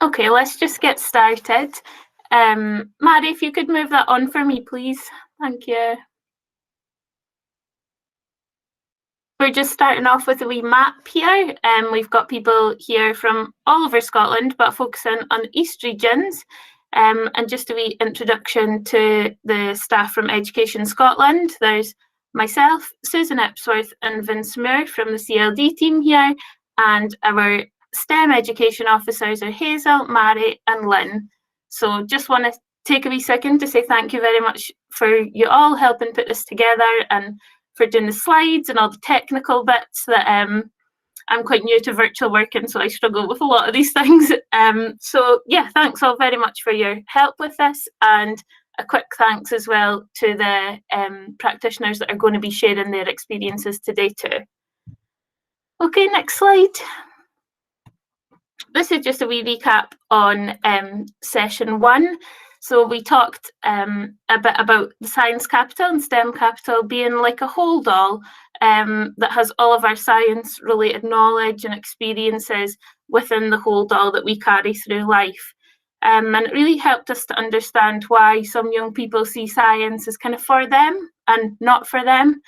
Okay, let's just get started. Mary, if you could move that on for me, please. Thank you. We're just starting off with a wee map here. We've got people here from all over Scotland, but focusing on the East regions. And just a wee introduction to the staff from Education Scotland. There's myself, Susan Ipsworth, and Vince Moore from the CLD team here, and our STEM education officers are Hazel, Mary, and Lynn. So just want to take a wee second to say thank you very much for you all helping put this together and for doing the slides and all the technical bits that I'm quite new to virtual working, so I struggle with a lot of these things. So yeah, thanks all very much for your help with this, and a quick thanks as well to the practitioners that are going to be sharing their experiences today too. Okay, next slide. This is just a wee recap on session 1. So we talked a bit about the science capital and STEM capital being like a hold all that has all of our science related knowledge and experiences within the hold all that we carry through life. And it really helped us to understand why some young people see science as kind of for them and not for them.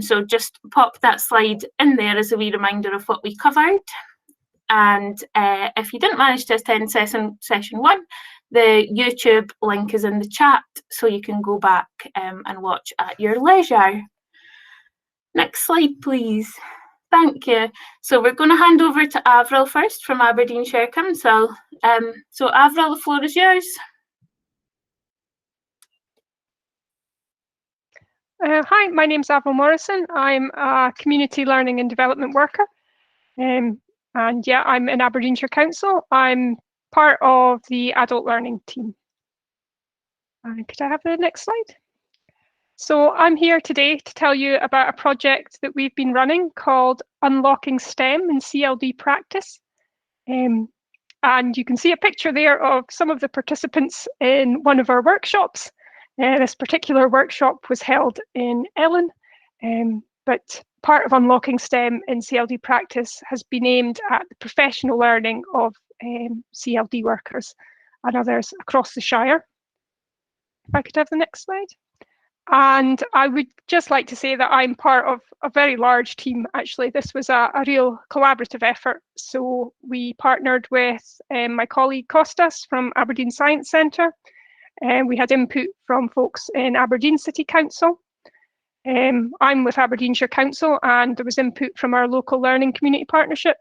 So just pop that slide in there as a wee reminder of what we covered. And if you didn't manage to attend session 1, the YouTube link is in the chat, so you can go back and watch at your leisure. Next slide, please. Thank you. So we're going to hand over to Avril first from Aberdeenshire Council. So Avril, the floor is yours. Hi, my name's Avril Morrison. I'm a community learning and development worker. And yeah, I'm in Aberdeenshire Council. I'm part of the adult learning team. Could I have the next slide? So I'm here today to tell you about a project that we've been running called Unlocking STEM in CLD Practice. And you can see a picture there of some of the participants in one of our workshops. This particular workshop was held in Ellen, but part of Unlocking STEM in CLD Practice has been aimed at the professional learning of CLD workers and others across the Shire. If I could have the next slide. And I would just like to say that I'm part of a very large team, actually. This was a real collaborative effort. So we partnered with my colleague Costas from Aberdeen Science Centre, and we had input from folks in Aberdeen City Council. I'm with Aberdeenshire Council, and there was input from our local learning community partnership,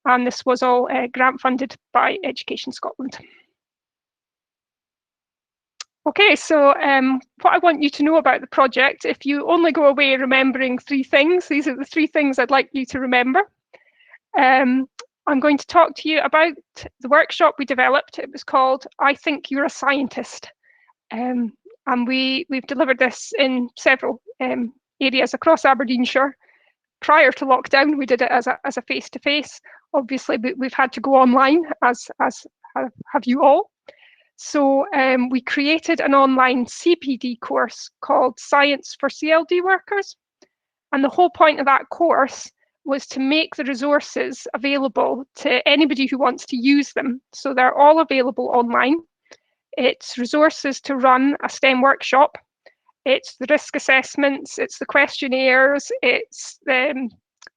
and this was all grant funded by Education Scotland. Okay, so what I want you to know about the project, if you only go away remembering 3 things, these are the 3 things I'd like you to remember. I'm going to talk to you about the workshop we developed. It was called I Think You're a Scientist. And we've delivered this in several areas across Aberdeenshire. Prior to lockdown, we did it as a face-to-face. Obviously, we've had to go online, as have you all. So we created an online CPD course called Science for CLD Workers. And the whole point of that course was to make the resources available to anybody who wants to use them. So they're all available online. It's resources to run a STEM workshop. It's the risk assessments, it's the questionnaires, it's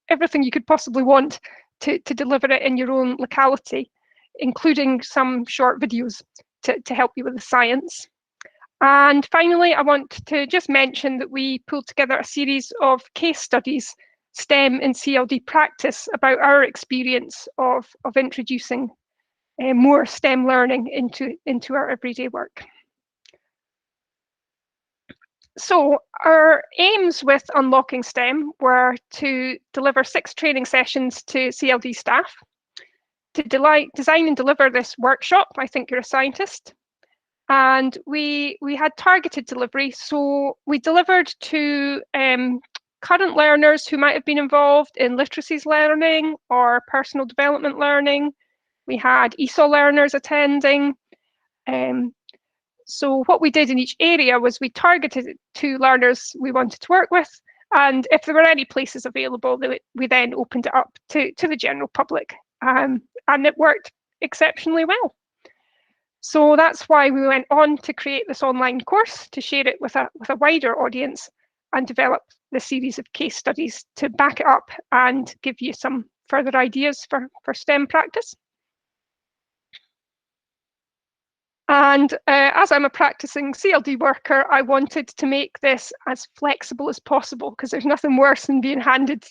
everything you could possibly want to deliver it in your own locality, including some short videos to help you with the science. And finally, I want to just mention that we pulled together a series of case studies, STEM in CLD practice, about our experience of introducing more STEM learning into our everyday work. So our aims with Unlocking STEM were to deliver 6 training sessions to CLD staff, to design and deliver this workshop, I Think You're a Scientist. And we had targeted delivery. So we delivered to current learners who might have been involved in literacies learning or personal development learning. We had ESOL learners attending. So what we did in each area was we targeted it to learners we wanted to work with. And if there were any places available, we then opened it up to the general public. And it worked exceptionally well. So that's why we went on to create this online course to share it with a wider audience and develop the series of case studies to back it up and give you some further ideas for STEM practice. And as I'm a practicing CLD worker, I wanted to make this as flexible as possible, because there's nothing worse than being handed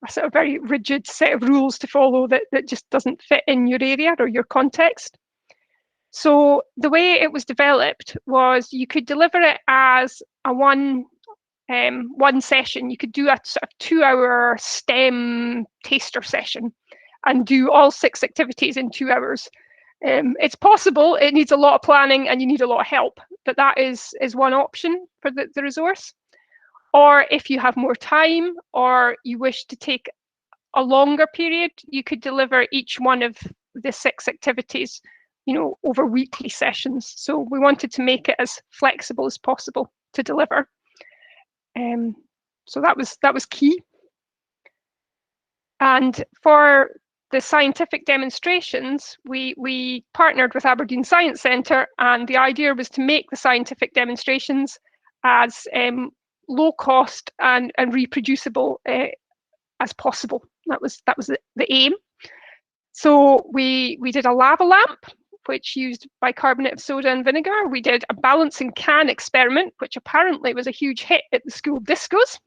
a sort of very rigid set of rules to follow that just doesn't fit in your area or your context. So the way it was developed was you could deliver it as a one session. You could do a sort of 2-hour STEM taster session and do all 6 activities in 2 hours. It's possible. It needs a lot of planning and you need a lot of help, but that is one option for the resource. Or if you have more time or you wish to take a longer period, you could deliver each one of the 6 activities, you know, over weekly sessions. So we wanted to make it as flexible as possible to deliver. So that was key. And for the scientific demonstrations, we partnered with Aberdeen Science Centre, and the idea was to make the scientific demonstrations as low cost and reproducible as possible. That was the aim. So we did a lava lamp, which used bicarbonate of soda and vinegar. We did a balancing can experiment, which apparently was a huge hit at the school discos.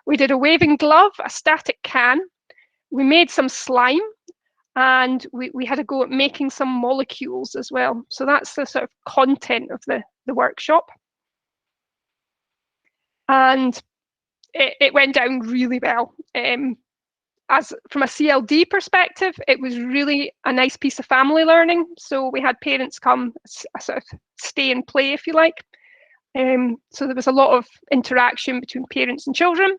We did a waving glove, a static can. We made some slime, and we had a go at making some molecules as well. So that's the sort of content of the workshop. And it went down really well. As from a CLD perspective, it was really a nice piece of family learning. So we had parents come, sort of stay and play, if you like. So there was a lot of interaction between parents and children.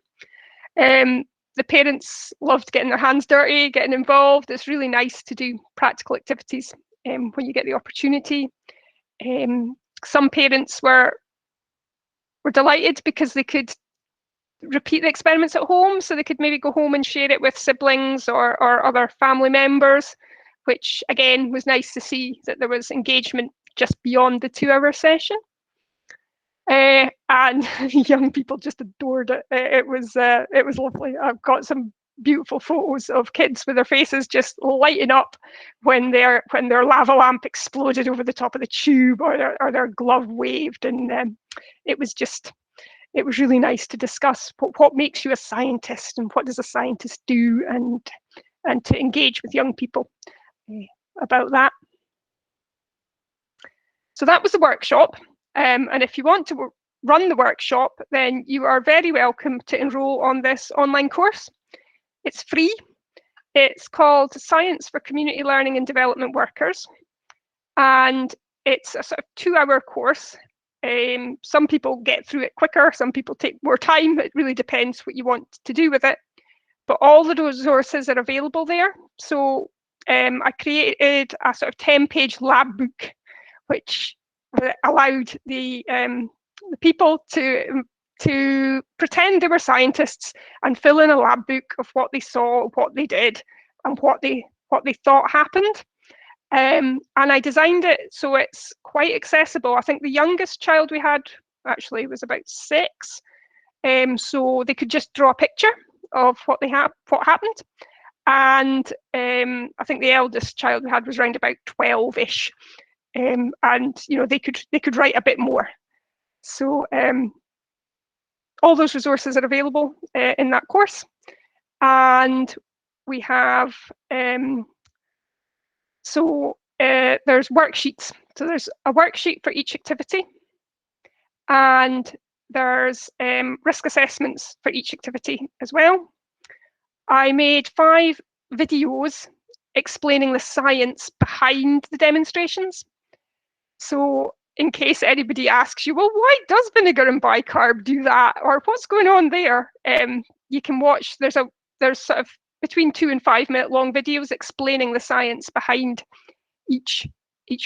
The parents loved getting their hands dirty, getting involved. It's really nice to do practical activities when you get the opportunity. Some parents were delighted because they could repeat the experiments at home, so they could maybe go home and share it with siblings or other family members, which again was nice to see that there was engagement just beyond the 2-hour session. And young people just adored it. It was lovely. I've got some beautiful photos of kids with their faces just lighting up when their lava lamp exploded over the top of the tube, or their glove waved, and it was really nice to discuss what makes you a scientist and what does a scientist do, and to engage with young people about that. So that was the workshop. And if you want to run the workshop, then you are very welcome to enroll on this online course. It's free. It's called Science for Community Learning and Development Workers. And it's a sort of 2-hour course. Some people get through it quicker, some people take more time. It really depends what you want to do with it. But all the resources are available there. So I created a sort of 10-page lab book, which allowed the people to pretend they were scientists and fill in a lab book of what they saw, what they did, and what they thought happened. And I designed it so it's quite accessible. I think the youngest child we had actually was about 6, so they could just draw a picture of what happened. And I think the eldest child we had was around about 12-ish, and you know, they could write a bit more. So all those resources are available in that course, and we have there's worksheets. So there's a worksheet for each activity, and there's risk assessments for each activity as well. I made 5 videos explaining the science behind the demonstrations. So in case anybody asks you, well, why does vinegar and bicarb do that? Or what's going on there? You can watch, there's sort of between 2 and 5 minute long videos explaining the science behind each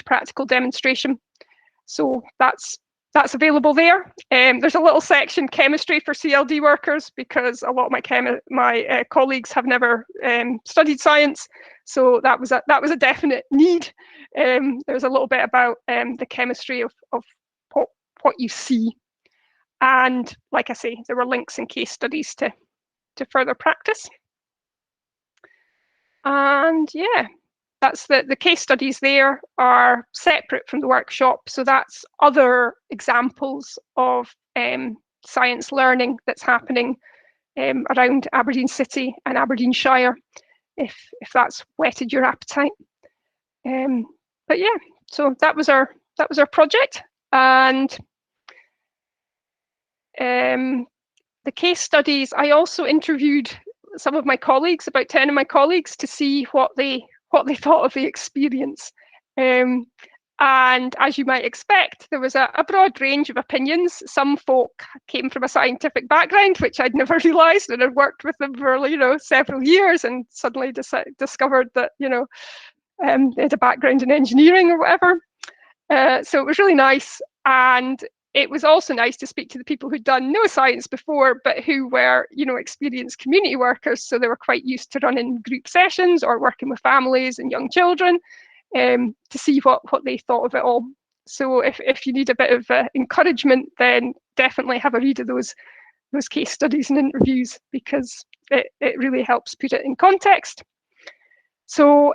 practical demonstration. So that's that's available there. There's a little section chemistry for CLD workers because a lot of my colleagues have never studied science, so that was a definite need. There's a little bit about the chemistry of what you see, and like I say, there were links and case studies to further practice. And yeah, that's the case studies there are separate from the workshop. So that's other examples of science learning that's happening around Aberdeen City and Aberdeenshire, if that's whetted your appetite. But yeah, so that was our project. And the case studies, I also interviewed some of my colleagues, about 10 of my colleagues, to see what they thought of the experience. And as you might expect, there was a broad range of opinions. Some folk came from a scientific background, which I'd never realised, and had worked with them for several years, and suddenly discovered that they had a background in engineering or whatever. So it was really nice, and it was also nice to speak to the people who'd done no science before, but who were, experienced community workers. So they were quite used to running group sessions or working with families and young children, to see what they thought of it all. So if you need a bit of encouragement, then definitely have a read of those case studies and interviews, because it really helps put it in context. So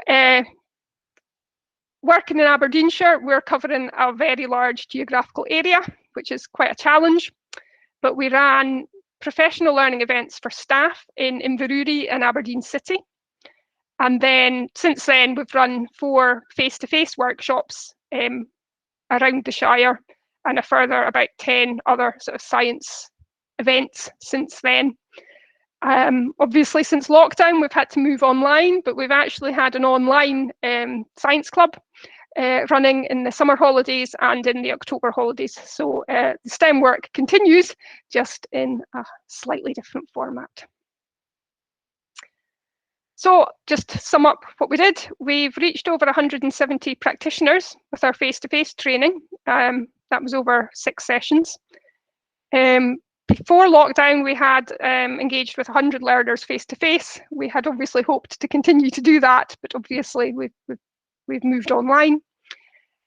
working in Aberdeenshire, we're covering a very large geographical area, which is quite a challenge, but we ran professional learning events for staff in Inverurie and Aberdeen City. And then since then, we've run 4 face-to-face workshops around the Shire, and a further about 10 other sort of science events since then. Obviously, since lockdown, we've had to move online, but we've actually had an online science club running in the summer holidays and in the October holidays. So the STEM work continues, just in a slightly different format. So just to sum up what we did, we've reached over 170 practitioners with our face-to-face training. That was over 6 sessions. Before lockdown, we had engaged with 100 learners face-to-face. We had obviously hoped to continue to do that, but obviously we've moved online.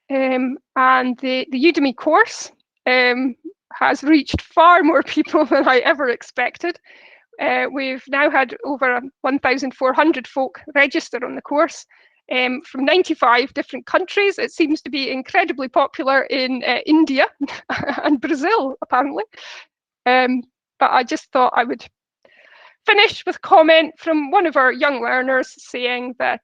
And the Udemy course has reached far more people than I ever expected. We've now had over 1,400 folk register on the course from 95 different countries. It seems to be incredibly popular in India and Brazil, apparently. But I just thought I would finish with a comment from one of our young learners saying that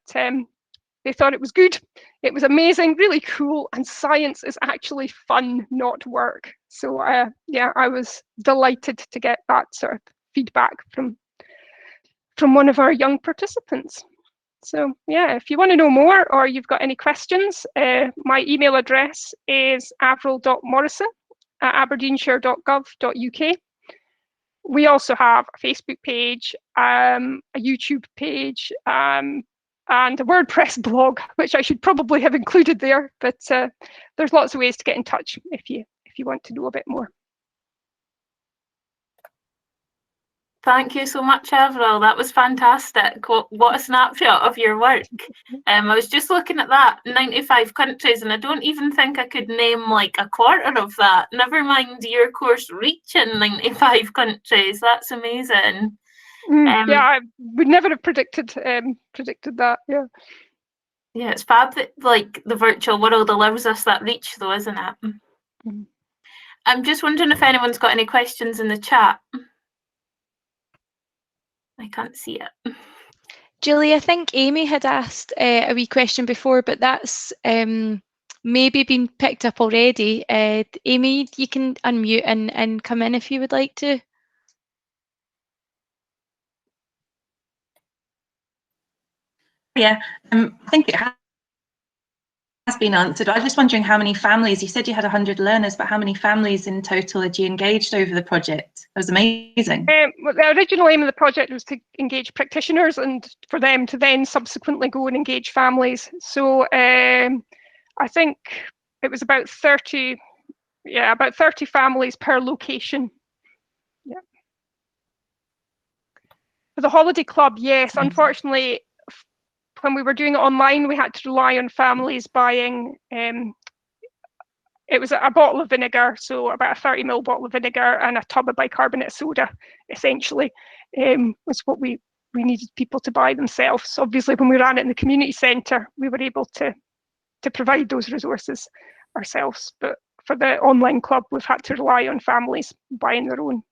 they thought it was good, it was amazing, really cool, and science is actually fun, not work. So yeah, I was delighted to get that sort of feedback from one of our young participants. So yeah, if you want to know more or you've got any questions, my email address is avril.morrison@aberdeenshire.gov.uk. We also have a Facebook page, a YouTube page, and a WordPress blog, which I should probably have included there, but there's lots of ways to get in touch if you want to know a bit more. Thank you so much, Avril. That was fantastic. What a snapshot of your work. I was just looking at that, 95 countries, and I don't even think I could name like a quarter of that. Never mind your course reaching 95 countries. That's amazing. Yeah, I would never have predicted that. Yeah. Yeah, it's fab that like the virtual world allows us that reach, though, isn't it? Mm-hmm. I'm just wondering if anyone's got any questions in the chat. I can't see it. Julie, I think Amy had asked a wee question before, but that's maybe been picked up already. Amy, you can unmute and come in if you would like to. Yeah, I think it has been answered. I was just wondering how many families, you said you had 100 learners, but how many families in total had you engaged over the project? It was amazing. Well, the original aim of the project was to engage practitioners and for them to then subsequently go and engage families. So I think it was about 30 yeah, about 30 families per location. Yeah. For the holiday club, yes, unfortunately, when we were doing it online, we had to rely on families buying, it was a bottle of vinegar, so about a 30 ml bottle of vinegar and a tub of bicarbonate soda, essentially, was what we needed people to buy themselves. Obviously, when we ran it in the community centre, we were able to provide those resources ourselves. But for the online club, we've had to rely on families buying their own.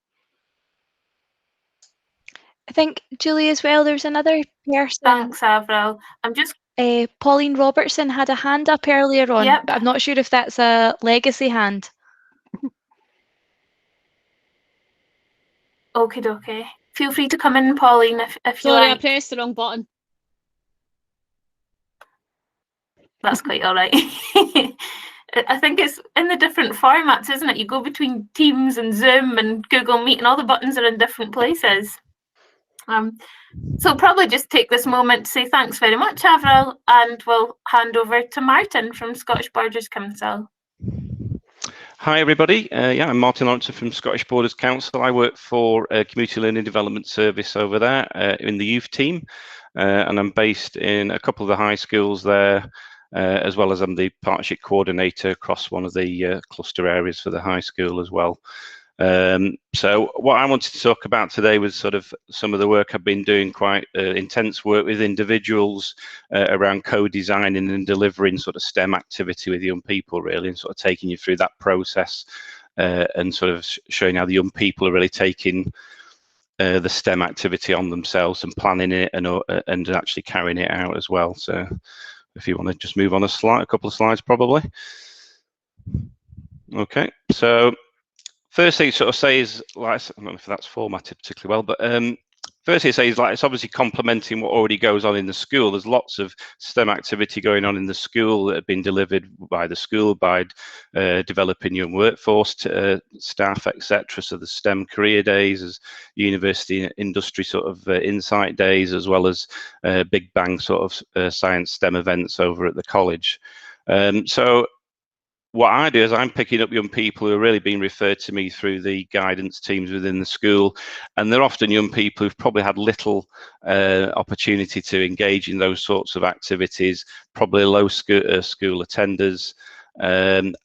I think, Julie, as well, there's another person. Thanks, Avril. I'm just Pauline Robertson had a hand up earlier on, Yep. but I'm not sure if that's a legacy hand. okie dokie. Feel free to come in, Pauline, if you Sorry, like. I pressed the wrong button. That's quite all right. I think it's in the different formats, isn't it? You go between Teams and Zoom and Google Meet, and all the buttons are in different places. So probably just take this moment to say thanks very much, Avril, and we'll hand over to Martyn from Scottish Borders Council. Hi everybody, yeah, I'm Martyn Lawrenson from Scottish Borders Council. I work for Community Learning Development Service over there in the youth team, and I'm based in a couple of the high schools there, as well as I'm the partnership coordinator across one of the cluster areas for the high school as well. So what I wanted to talk about today was sort of some of the work I've been doing, quite intense work with individuals around co-designing and delivering sort of STEM activity with young people, really, and sort of taking you through that process and sort of showing how the young people are really taking the STEM activity on themselves and planning it and actually carrying it out as well. So if you want to just move on a couple of slides probably. Okay, so first thing it sort of says, like, I don't know if that's formatted particularly well, but first it says, like, it's obviously complementing what already goes on in the school. There's lots of STEM activity going on in the school that have been delivered by the school by developing young workforce staff, etc. So the STEM career days, as university and industry sort of insight days, as well as Big Bang sort of science STEM events over at the college. So what I do is I'm picking up young people who are really being referred to me through the guidance teams within the school, and they're often young people who've probably had little opportunity to engage in those sorts of activities, probably low school attenders, and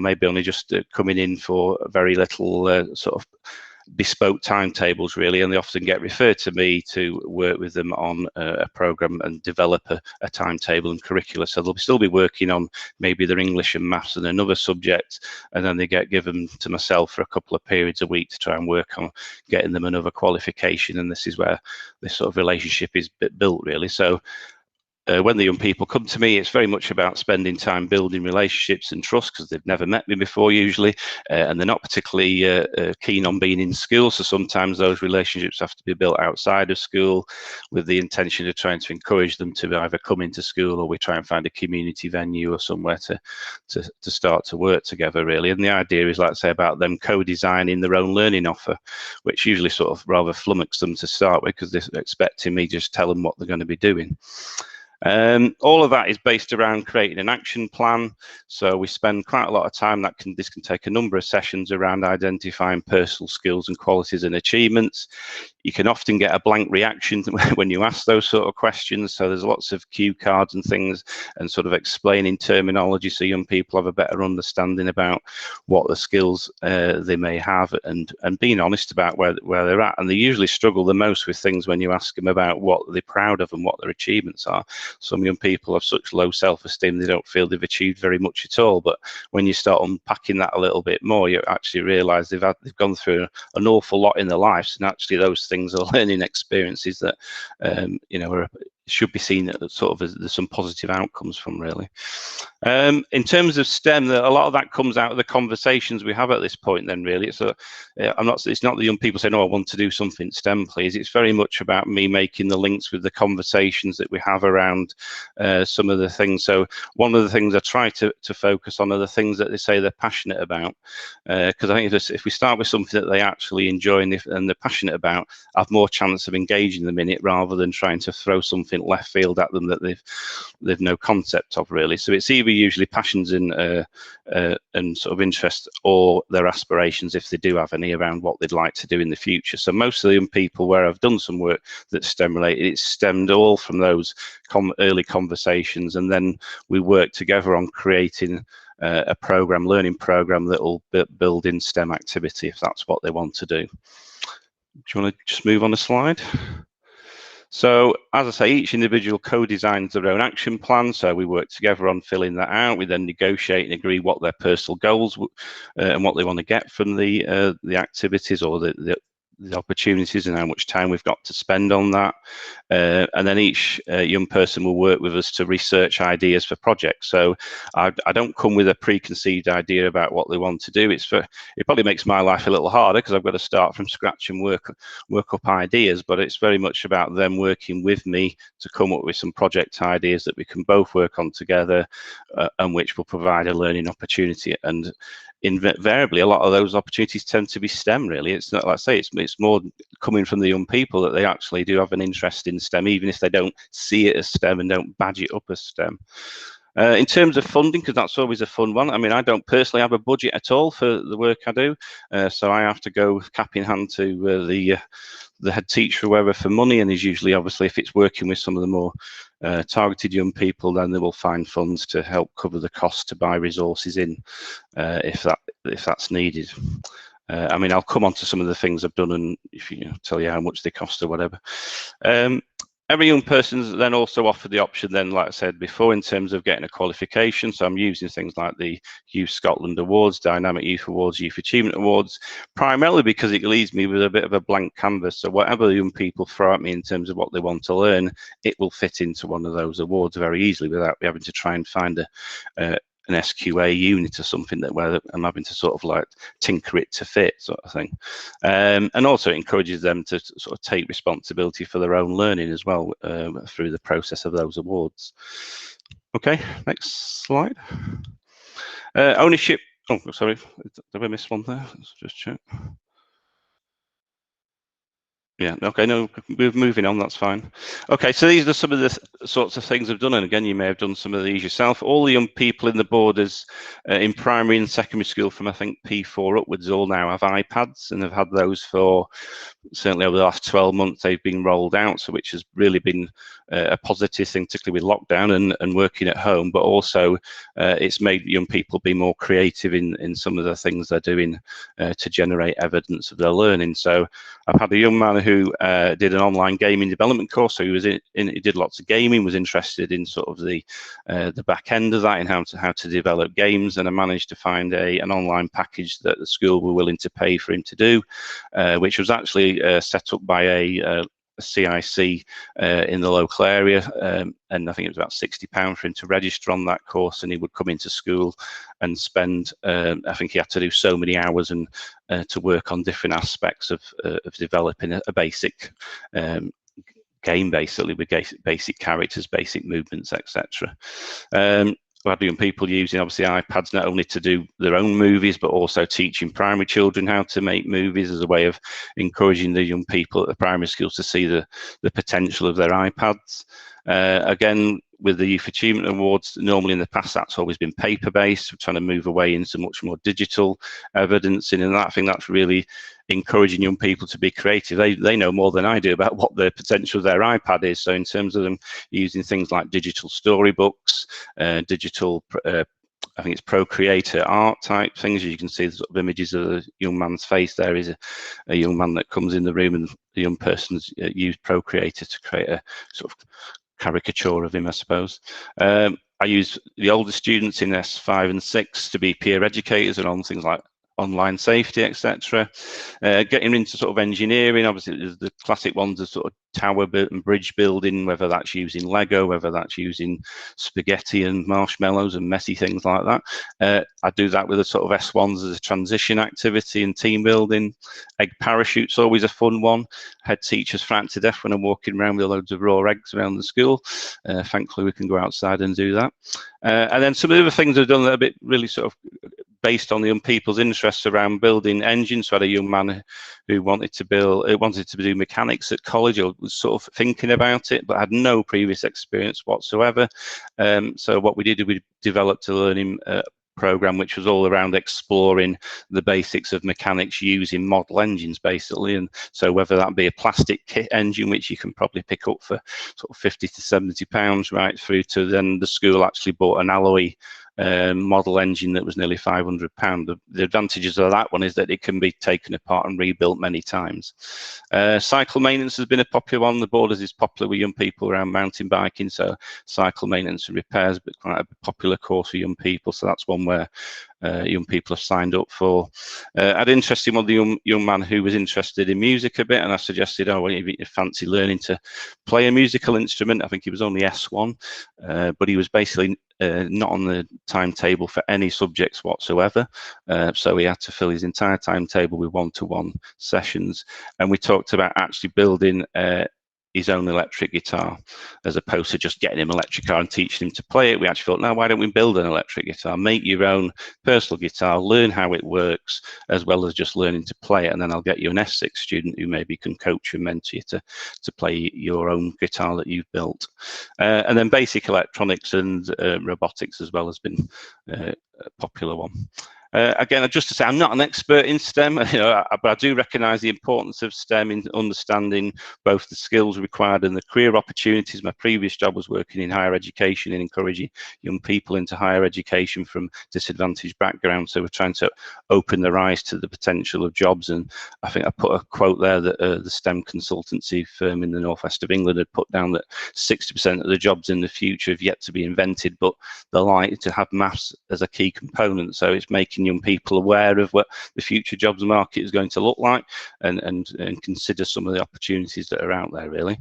maybe only just coming in for very little sort of bespoke timetables, really, and they often get referred to me to work with them on a program and develop a timetable and curricula. So they'll still be working on maybe their English and maths and another subject, and then they get given to myself for a couple of periods a week to try and work on getting them another qualification. And this is where this sort of relationship is built, really. So when the young people come to me, it's very much about spending time building relationships and trust, because they've never met me before usually, and they're not particularly keen on being in school. So sometimes those relationships have to be built outside of school with the intention of trying to encourage them to either come into school, or we try and find a community venue or somewhere to start to work together, really. And the idea is, like I say, about them co-designing their own learning offer, which usually sort of rather flummox them to start with, because they're expecting me just tell them what they're going to be doing. All of that is based around creating an action plan. So we spend quite a lot of time, this can take a number of sessions, around identifying personal skills and qualities and achievements. You can often get a blank reaction when you ask those sort of questions. So there's lots of cue cards and things, and sort of explaining terminology so young people have a better understanding about what the skills they may have, and being honest about where they're at. And they usually struggle the most with things when you ask them about what they're proud of and what their achievements are. Some young people have such low self-esteem they don't feel they've achieved very much at all. But when you start unpacking that a little bit more, you actually realise they've gone through an awful lot in their lives, and actually those things are learning experiences that should be seen sort of as there's some positive outcomes from, really. In terms of STEM, a lot of that comes out of the conversations we have at this point then, really. It's not the young people saying, oh, I want to do something STEM, please. It's very much about me making the links with the conversations that we have around some of the things. So one of the things I try to focus on are the things that they say they're passionate about, because I think if we start with something that they actually enjoy and they're passionate about, I have more chance of engaging them in it, rather than trying to throw something something left field at them that they've no concept of really. So it's either usually passions and sort of interest, or their aspirations, if they do have any, around what they'd like to do in the future. So most of the young people where I've done some work that's STEM related, it's stemmed all from those early conversations, and then we work together on creating a learning program that will build in STEM activity if that's what they want to do. Do you want to just move on a slide? So as I say, each individual co-designs their own action plan. So we work together on filling that out. We then negotiate and agree what their personal goals and what they want to get from the activities or the opportunities, and how much time we've got to spend on that. And then each young person will work with us to research ideas for projects. So I don't come with a preconceived idea about what they want to do. It probably makes my life a little harder because I've got to start from scratch and work up ideas, but it's very much about them working with me to come up with some project ideas that we can both work on together, and which will provide a learning opportunity. And invariably, a lot of those opportunities tend to be STEM. Really, it's not, like I say, it's more coming from the young people that they actually do have an interest in STEM, even if they don't see it as STEM and don't badge it up as STEM. In terms of funding, because that's always a fun one. I mean, I don't personally have a budget at all for the work I do, so I have to go cap in hand to the head teacher or whoever for money, and is usually, obviously, if it's working with some of the more targeted young people, then they will find funds to help cover the cost to buy resources in if that's needed. I mean, I'll come on to some of the things I've done and tell you how much they cost or whatever. Every young person's then also offered the option then, like I said before, in terms of getting a qualification. So I'm using things like the Youth Scotland Awards, Dynamic Youth Awards, Youth Achievement Awards, primarily because it leaves me with a bit of a blank canvas. So whatever the young people throw at me in terms of what they want to learn, it will fit into one of those awards very easily without me having to try and find an SQA unit or something where I'm having to sort of like tinker it to fit, sort of thing. And also it encourages them to sort of take responsibility for their own learning as well through the process of those awards. Okay, next slide. Ownership. Oh, sorry, did I miss one there? Let's just check. Yeah, okay, no, we're moving on, that's fine. Okay, so these are some of the sorts of things I've done, and again, you may have done some of these yourself. All the young people in the borders in primary and secondary school from, I think, P4 upwards all now have iPads, and have had those for, certainly over the last 12 months, they've been rolled out, so which has really been a positive thing, particularly with lockdown and working at home, but also it's made young people be more creative in some of the things they're doing to generate evidence of their learning. So I've had a young man who did an online gaming development course, so he did lots of gaming, was interested in sort of the back end of that and how to develop games, and I managed to find an online package that the school were willing to pay for him to do, which was actually set up by a CIC in the local area, and I think it was about £60 for him to register on that course, and he would come into school and spend, I think he had to do so many hours and to work on different aspects of developing a basic game, basically, with basic characters, basic movements, etc. We had young people using, obviously, iPads not only to do their own movies, but also teaching primary children how to make movies as a way of encouraging the young people at the primary schools to see the potential of their iPads. Again, with the Youth Achievement Awards, normally in the past that's always been paper-based. We're trying to move away into much more digital evidencing, and I think that's really encouraging young people to be creative. They know more than I do about what the potential of their iPad is. So in terms of them using things like digital storybooks, digital, I think it's Procreator art type things. You can see the sort of images of the young man's face. There is a young man that comes in the room, and the young person's used Procreator to create a sort of caricature of him, I suppose. I use the older students in S5 and 6 to be peer educators and on things like online safety, etc. Getting into sort of engineering, obviously there's the classic ones of sort of tower and bridge building, whether that's using Lego, whether that's using spaghetti and marshmallows and messy things like that. I do that with a sort of S1s as a transition activity and team building. Egg parachute's always a fun one. Head teachers frightened to death when I'm walking around with loads of raw eggs around the school. Thankfully we can go outside and do that. And then some of the other things I've done that are a bit really sort of based on the young people's interests around building engines. So I had a young man who wanted to do mechanics at college, or was sort of thinking about it, but had no previous experience whatsoever. So what we did, we developed a learning program which was all around exploring the basics of mechanics using model engines, basically. And so whether that be a plastic kit engine, which you can probably pick up for sort of 50 to 70 pounds, right through to then the school actually bought an alloy model engine that was nearly £500. The advantages of that one is that it can be taken apart and rebuilt many times. Cycle maintenance has been a popular one. The Borders is popular with young people around mountain biking, so cycle maintenance and repairs, but quite a popular course for young people. So that's one where young people have signed up for. I had interest in one of the young man who was interested in music a bit, and I suggested, oh, well, if you fancy learning to play a musical instrument. I think he was only S1, but he was basically not on the timetable for any subjects whatsoever, so he had to fill his entire timetable with one-to-one sessions. And we talked about actually building his own electric guitar, as opposed to just getting him an electric guitar and teaching him to play it. We actually thought, no, why don't we build an electric guitar, make your own personal guitar, learn how it works, as well as just learning to play it, and then I'll get you an S6 student who maybe can coach and mentor you to play your own guitar that you've built. And then basic electronics and robotics as well has been a popular one. Again, just to say, I'm not an expert in STEM, but I do recognise the importance of STEM in understanding both the skills required and the career opportunities. My previous job was working in higher education and encouraging young people into higher education from disadvantaged backgrounds. So we're trying to open their eyes to the potential of jobs. And I think I put a quote there that the STEM consultancy firm in the northwest of England had put down that 60% of the jobs in the future have yet to be invented, but they're likely to have maths as a key component. So it's making young people aware of what the future jobs market is going to look like, and consider some of the opportunities that are out there, really.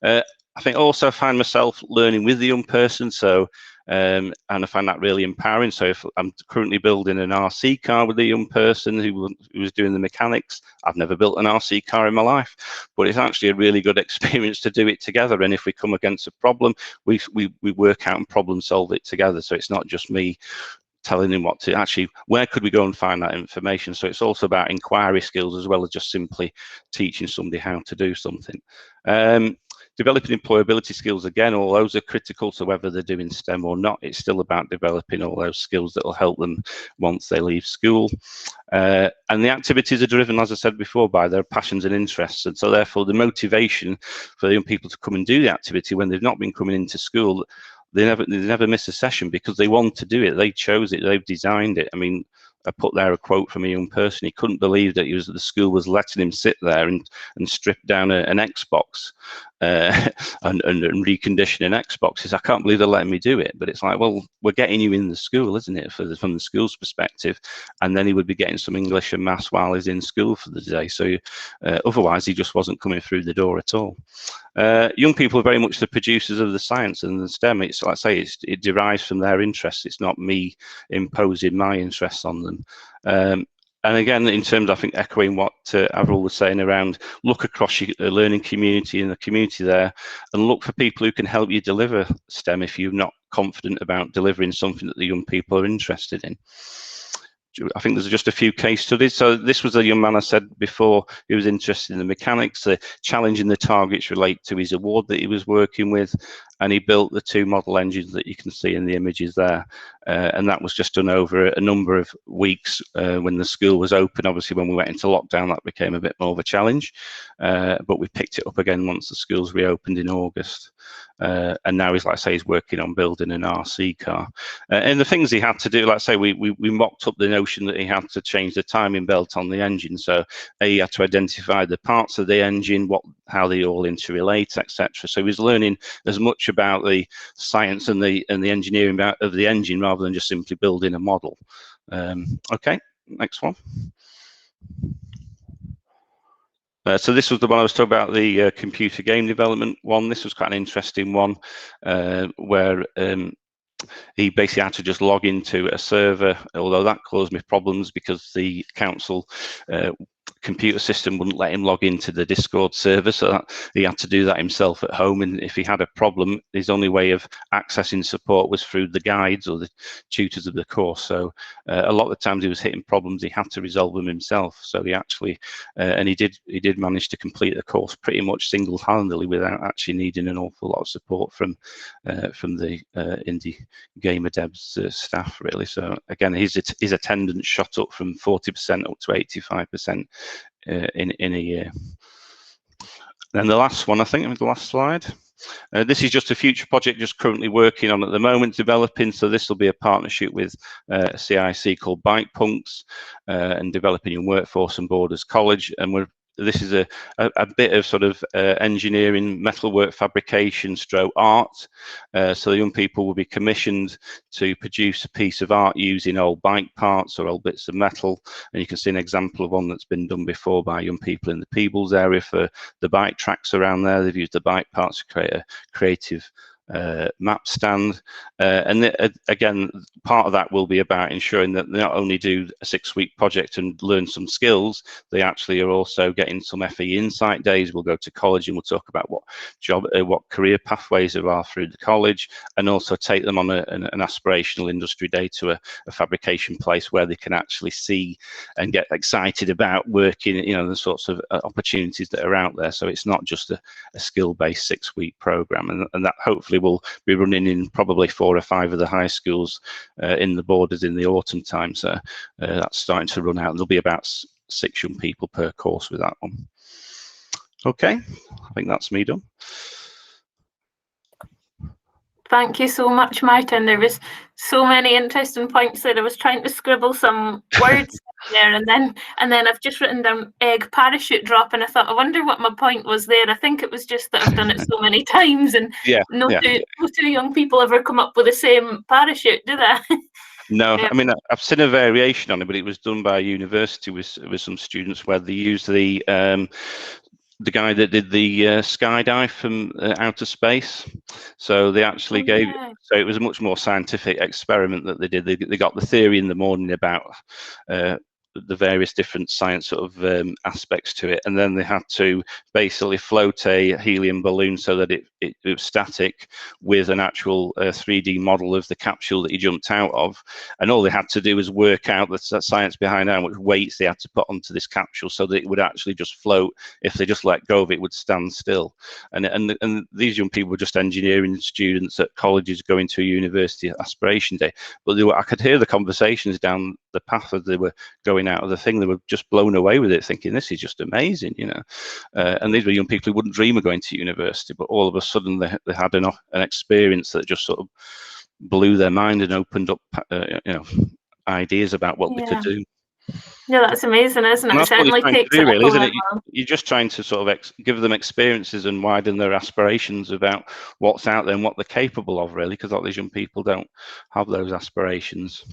I think also I find myself learning with the young person, so and I find that really empowering. So if I'm currently building an RC car with a young person who was doing the mechanics, I've never built an RC car in my life, but it's actually a really good experience to do it together. And if we come against a problem, we work out and problem solve it together. So it's not just me telling him what to actually, where could we go and find that information. So it's also about inquiry skills as well as just simply teaching somebody how to do something. Developing employability skills, again, all those are critical. So whether they're doing STEM or not, it's still about developing all those skills that will help them once they leave school. And the activities are driven, as I said before, by their passions and interests. And so therefore the motivation for the young people to come and do the activity when they've not been coming into school, they never miss a session because they want to do it. They chose it. They've designed it. I mean, I put there a quote from a young person. He couldn't believe that the school was letting him sit there and strip down an Xbox and recondition an Xbox. He said, I can't believe they're letting me do it. But it's like, well, we're getting you in the school, isn't it, from the school's perspective? And then he would be getting some English and maths while he's in school for the day. So otherwise, he just wasn't coming through the door at all. Young people are very much the producers of the science and the STEM. It's like I say, it derives from their interests. It's not me imposing my interests on them. And again, in terms, I think, echoing what Avril was saying around look across your learning community and the community there, and look for people who can help you deliver STEM if you're not confident about delivering something that the young people are interested in. I think there's just a few case studies. So this was a young man I said before who was interested in the mechanics. The challenge in the targets relate to his award that he was working with, and he built the 2 model engines that you can see in the images there. And that was just done over a number of weeks when the school was open. Obviously, when we went into lockdown, that became a bit more of a challenge, but we picked it up again once the schools reopened in August. And now he's, like I say, he's working on building an RC car. And the things he had to do, like I say, we mocked up the notion that he had to change the timing belt on the engine. So he had to identify the parts of the engine, how they all interrelate, etc. So he was learning as much about the science and the engineering of the engine rather than just simply building a model. Okay, next one. So this was the one I was talking about, the computer game development one. This was quite an interesting one where he basically had to just log into a server, although that caused me problems because the council computer system wouldn't let him log into the Discord server, so that he had to do that himself at home. And if he had a problem, his only way of accessing support was through the guides or the tutors of the course. So a lot of the times he was hitting problems, he had to resolve them himself. So he actually, and he did manage to complete the course pretty much single-handedly without actually needing an awful lot of support from the indie gamer devs staff, really. So again, his attendance shot up from 40% up to 85% in a year. Then the last one, I think, the last slide. This is just a future project just currently working on at the moment, developing. So this will be a partnership with a CIC called Bike Punks and developing in Workforce and Borders College. And this is a bit of sort of engineering, metalwork fabrication stroke art. So the young people will be commissioned to produce a piece of art using old bike parts or old bits of metal. And you can see an example of one that's been done before by young people in the Peebles area for the bike tracks around there. They've used the bike parts to create a creative map stand, and again, part of that will be about ensuring that they not only do a 6-week project and learn some skills, they actually are also getting some FE Insight days. We'll go to college and we'll talk about what career pathways there are through the college, and also take them on an aspirational industry day to a fabrication place where they can actually see and get excited about working, you know, the sorts of opportunities that are out there. So it's not just a skill-based 6-week program, and that hopefully will be running in probably 4 or 5 of the high schools in the borders in the autumn time. So that's starting to run out. There'll be about 6 young people per course with that one. Okay, I think that's me done. Thank you so much, Martyn. There was so many interesting points there. I was trying to scribble some words there, and then I've just written down egg parachute drop, and I thought, I wonder what my point was there. I think it was just that I've done it so many times, and no two young people ever come up with the same parachute, do they? No, I mean, I've seen a variation on it, but it was done by a university with some students where they used the guy that did the skydive from outer space. So they actually so it was a much more scientific experiment that they did. They got the theory in the morning about the various different science sort of aspects to it, and then they had to basically float a helium balloon so that it was static with an actual 3D model of the capsule that he jumped out of, and all they had to do was work out the science behind how much weights they had to put onto this capsule so that it would actually just float. If they just let go of it, it would stand still. And these young people were just engineering students at colleges going to a university aspiration day, but I could hear the conversations down the path as they were going out of the thing. They were just blown away with it, thinking this is just amazing, you know. And these were young people who wouldn't dream of going to university, but all of a sudden they had an experience that just sort of blew their mind and opened up you know, ideas about what they could do. Yeah, that's amazing, isn't it? And that's what you're trying to do, really, isn't it? You're just trying to sort of give them experiences and widen their aspirations about what's out there and what they're capable of, really, because a lot of these young people don't have those aspirations.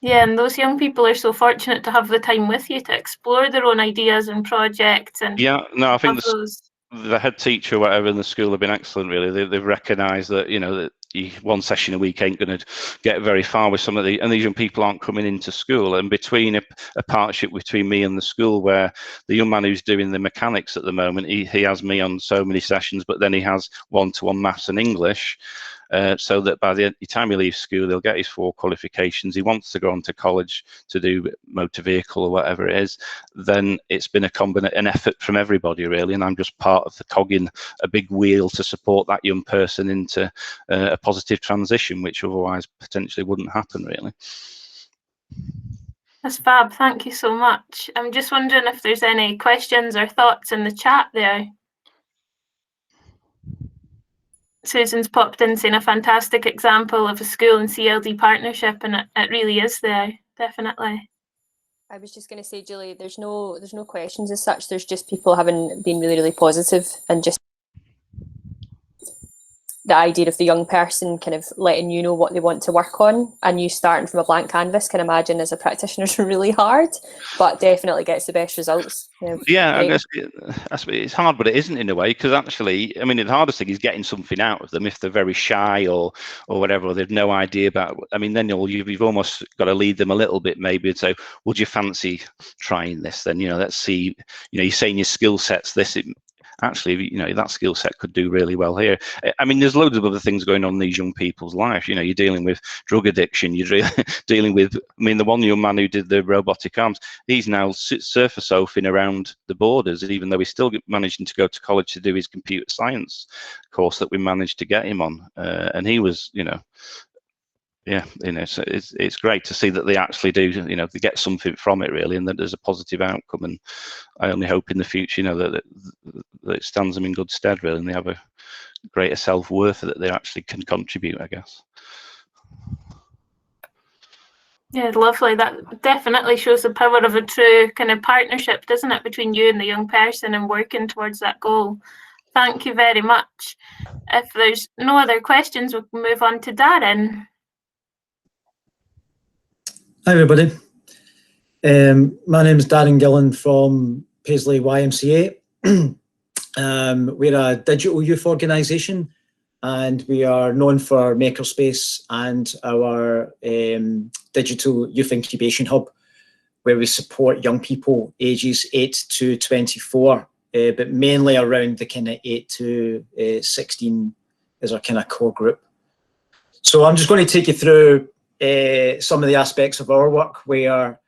Yeah, and those young people are so fortunate to have the time with you to explore their own ideas and projects. And yeah, no, I think the head teacher or whatever in the school have been excellent, really. They've recognised that, you know, that one session a week ain't going to get very far with some of and these young people aren't coming into school. And between a partnership between me and the school, where the young man who's doing the mechanics at the moment, he has me on so many sessions, but then he has one-to-one maths and English. So that by the time he leaves school, he'll get his 4 qualifications. He wants to go on to college to do motor vehicle or whatever it is. Then it's been an effort from everybody, really, and I'm just part of the cog in a big wheel to support that young person into a positive transition, which otherwise potentially wouldn't happen, really. That's fab. Thank you so much. I'm just wondering if there's any questions or thoughts in the chat there. Susan's popped in saying a fantastic example of a school and CLD partnership, and it really is there, definitely. I was just going to say, Julie, there's no questions as such. There's just people having been really, really positive and just the idea of the young person kind of letting you know what they want to work on, and you starting from a blank canvas, can imagine as a practitioner is really hard, but definitely gets the best results. Yeah, I guess it's hard, but it isn't in a way, because actually, I mean, the hardest thing is getting something out of them if they're very shy or whatever, or they've no idea about. I mean, then you've almost got to lead them a little bit, maybe, and say, would you fancy trying this? Then, you know, let's see. You know, you're saying your skill set's this. Actually, you know, that skill set could do really well here. I mean, there's loads of other things going on in these young people's lives. You know, you're dealing with drug addiction, you're dealing with, I mean, the one young man who did the robotic arms, he's now surface surfing around the borders, even though he's still managing to go to college to do his computer science course that we managed to get him on. And he was, you know, yeah, you know, so it's great to see that they actually do, you know, they get something from it really, and that there's a positive outcome. And I only hope in the future, you know, that it stands them in good stead really, and they have a greater self-worth that they actually can contribute, I guess. Yeah, lovely. That definitely shows the power of a true kind of partnership, doesn't it, between you and the young person and working towards that goal. Thank you very much. If there's no other questions, we'll move on to Darran. Hi everybody, my name is Darran Gillan from Paisley YMCA. We're a digital youth organisation, and we are known for our makerspace and our digital youth incubation hub, where we support young people ages 8 to 24, but mainly around the kind of 8 to 16 is our kind of core group. So I'm just going to take you through some of the aspects of our work, where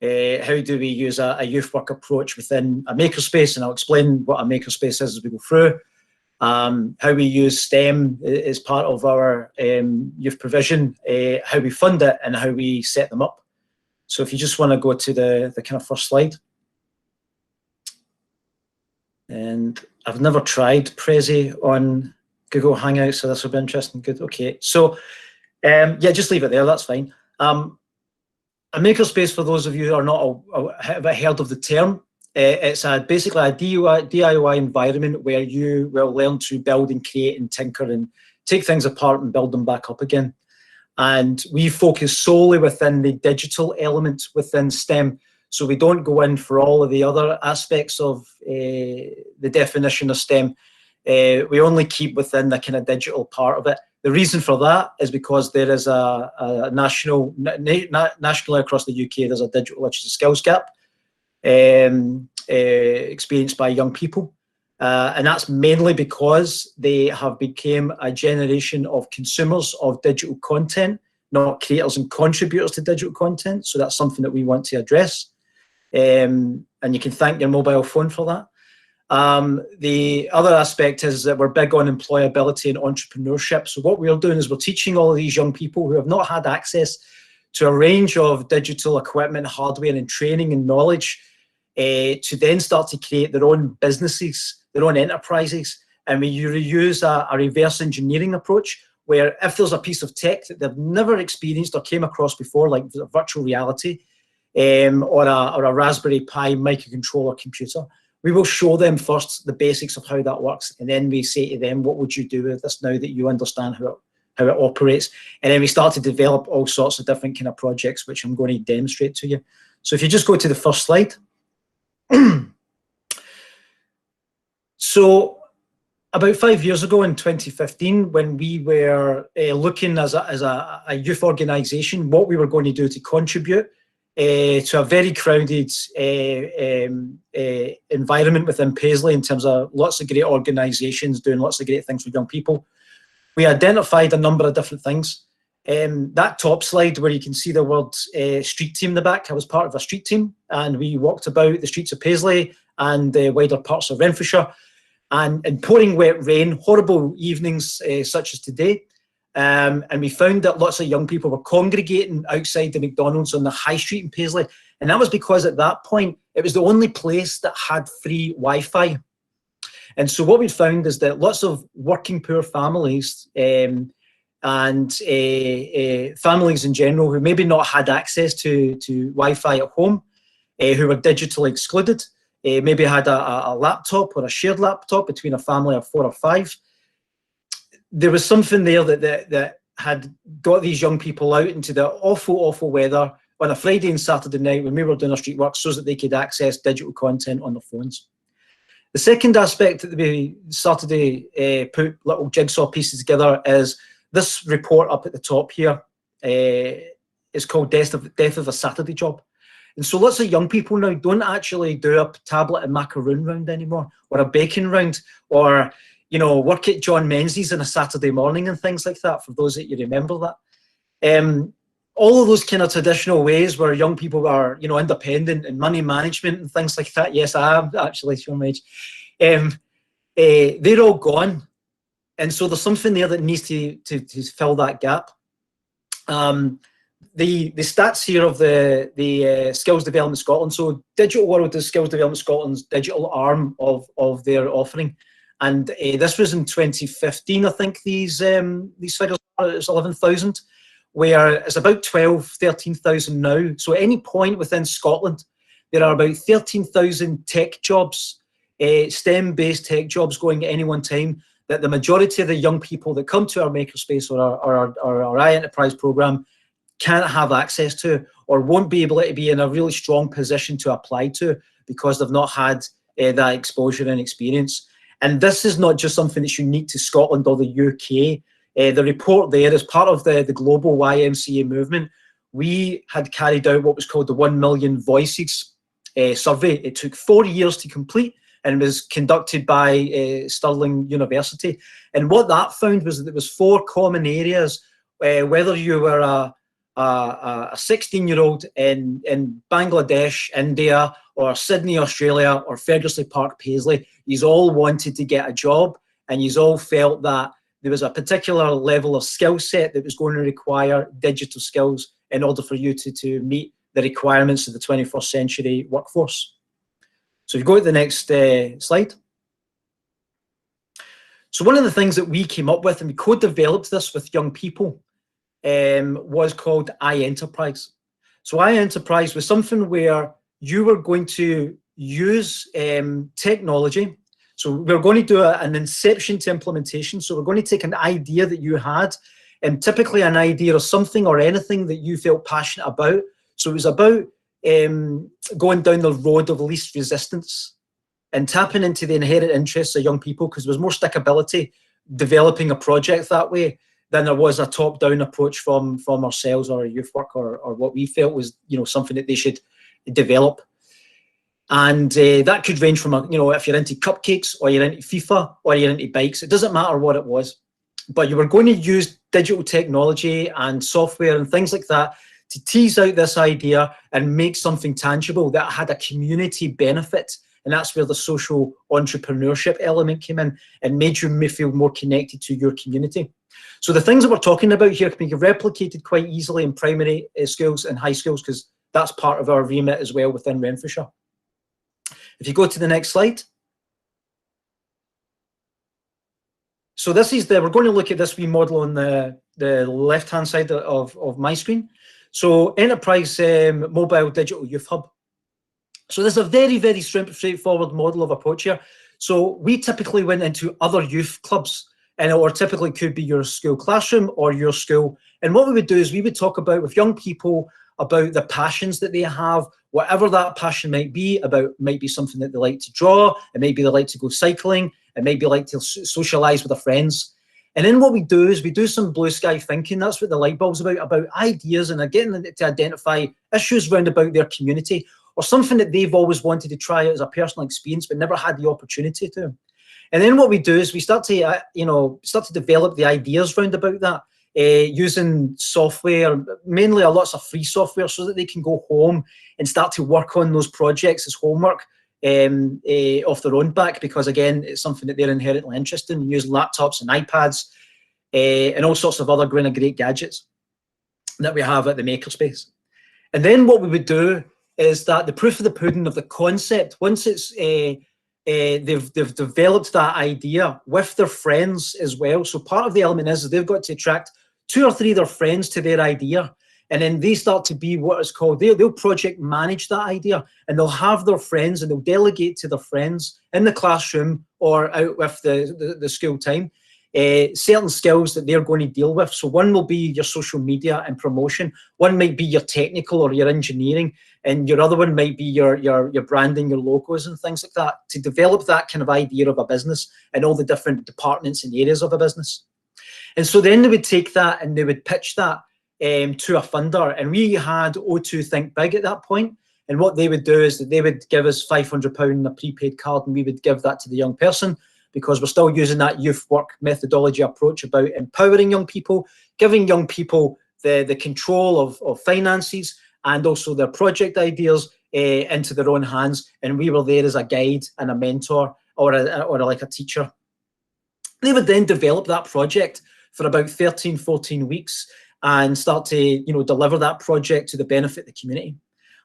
how do we use a youth work approach within a makerspace, and I'll explain what a makerspace is as we go through. How we use STEM as part of our youth provision, how we fund it, and how we set them up. So if you just want to go to the kind of first slide. And I've never tried Prezi on Google Hangouts, so this will be interesting. Good, okay. So yeah, just leave it there, that's fine. A makerspace, for those of you who are not have heard of the term, it's basically a DIY environment where you will learn to build and create and tinker and take things apart and build them back up again. And we focus solely within the digital element within STEM, so we don't go in for all of the other aspects of the definition of STEM. We only keep within the kind of digital part of it. The reason for that is because there is a nationally across the UK, there's a digital literacy skills gap experienced by young people. And that's mainly because they have become a generation of consumers of digital content, not creators and contributors to digital content. So that's something that we want to address. And you can thank your mobile phone for that. The other aspect is that we're big on employability and entrepreneurship. So what we're doing is we're teaching all of these young people who have not had access to a range of digital equipment, hardware and training and knowledge to then start to create their own businesses, their own enterprises. And we use a reverse engineering approach, where if there's a piece of tech that they've never experienced or came across before, like virtual reality or a Raspberry Pi microcontroller computer, we will show them first the basics of how that works, and then we say to them, what would you do with this now that you understand how it operates? And then we start to develop all sorts of different kind of projects, which I'm going to demonstrate to you. So if you just go to the first slide. So about 5 years ago in 2015, when we were looking as a youth organisation, what we were going to do to contribute to a very crowded environment within Paisley in terms of lots of great organisations doing lots of great things for young people. We identified a number of different things. That top slide where you can see the word street team in the back, I was part of a street team, and we walked about the streets of Paisley and the wider parts of Renfrewshire, and in pouring wet rain, horrible evenings such as today, and we found that lots of young people were congregating outside the McDonald's on the high street in Paisley. And that was because at that point, it was the only place that had free Wi-Fi. And so what we found is that lots of working poor families and families in general who maybe not had access to Wi-Fi at home, who were digitally excluded, maybe had a laptop or a shared laptop between a family of 4 or 5, there was something there that had got these young people out into the awful weather on a Friday and Saturday night when we were doing our street work so that they could access digital content on their phones. The second aspect that we started to put little jigsaw pieces together is this report up at the top here. Is called Death of a Saturday Job. And so lots of young people now don't actually do a tablet and macaroon round anymore, or a bacon round, or, you know, work at John Menzies on a Saturday morning and things like that, for those that you remember that. All of those kind of traditional ways where young people are, you know, independent and money management and things like that. Yes, I am actually showing my age. They're all gone. And so there's something there that needs to fill that gap. The stats here of the Skills Development Scotland. So Digital World is Skills Development Scotland's digital arm of their offering. And this was in 2015, I think these figures are. It's 11,000. Where it's about 13,000 now. So at any point within Scotland, there are about 13,000 tech jobs, STEM-based tech jobs going at any one time, that the majority of the young people that come to our makerspace or our iEnterprise programme can't have access to, or won't be able to be in a really strong position to apply to because they've not had that exposure and experience. And this is not just something that's unique to Scotland or the UK. The report there is part of the global YMCA movement. We had carried out what was called the 1 Million Voices survey. It took 4 years to complete and was conducted by Stirling University. And what that found was that there was 4 common areas, whether you were a 16-year-old in Bangladesh, India, or Sydney, Australia, or Ferguson Park, Paisley, you all wanted to get a job, and you all felt that there was a particular level of skill set that was going to require digital skills in order for you to meet the requirements of the 21st century workforce. So if you go to the next slide. So one of the things that we came up with, and we co-developed this with young people, was called iEnterprise. So iEnterprise was something where you were going to use technology. So we're going to do an inception to implementation. So we're going to take an idea that you had, and typically an idea of something or anything that you felt passionate about. So it was about going down the road of least resistance and tapping into the inherent interests of young people, because there was more stickability developing a project that way than there was a top-down approach from ourselves or our youth work or what we felt was, you know, something that they should develop. And that could range from, you know, if you're into cupcakes or you're into FIFA or you're into bikes, it doesn't matter what it was. But you were going to use digital technology and software and things like that to tease out this idea and make something tangible that had a community benefit. And that's where the social entrepreneurship element came in and made you feel more connected to your community. So the things that we're talking about here can be replicated quite easily in primary schools and high schools, because that's part of our remit as well within Renfrewshire. If you go to the next slide. So this is we're going to look at this wee model on the left-hand side of my screen. So Enterprise Mobile Digital Youth Hub. So this is a very, very straightforward model of approach here. So we typically went into other youth clubs, and or typically could be your school classroom or your school. And what we would do is we would talk about with young people about the passions that they have, whatever that passion might be, might be something that they like to draw, it may be they like to go cycling, it may be like to socialise with their friends. And then what we do is we do some blue sky thinking. That's what the light bulb's about ideas and getting them to identify issues round about their community or something that they've always wanted to try out as a personal experience but never had the opportunity to. And then what we do is we start to develop the ideas round about that. Using software, mainly lots of free software, so that they can go home and start to work on those projects as homework off their own back, because again, it's something that they're inherently interested in. Use laptops and iPads and all sorts of other great gadgets that we have at the makerspace. And then what we would do is that the proof of the pudding of the concept, once it's they've developed that idea with their friends as well. So part of the element is they've got to attract 2 or 3 of their friends to their idea, and then they start to be what is called, they'll project manage that idea, and they'll have their friends and they'll delegate to their friends in the classroom or out with the school time certain skills that they're going to deal with. So one will be your social media and promotion. One might be your technical or your engineering, and your other one might be your branding, your logos and things like that, to develop that kind of idea of a business and all the different departments and areas of a business. And so then they would take that and they would pitch that to a funder. And we had O2 Think Big at that point. And what they would do is that they would give us £500 in a prepaid card, and we would give that to the young person, because we're still using that youth work methodology approach about empowering young people, giving young people the control of finances and also their project ideas into their own hands. And we were there as a guide and a mentor or like a teacher. They would then develop that project for about 13, 14 weeks and start to deliver that project to the benefit of the community.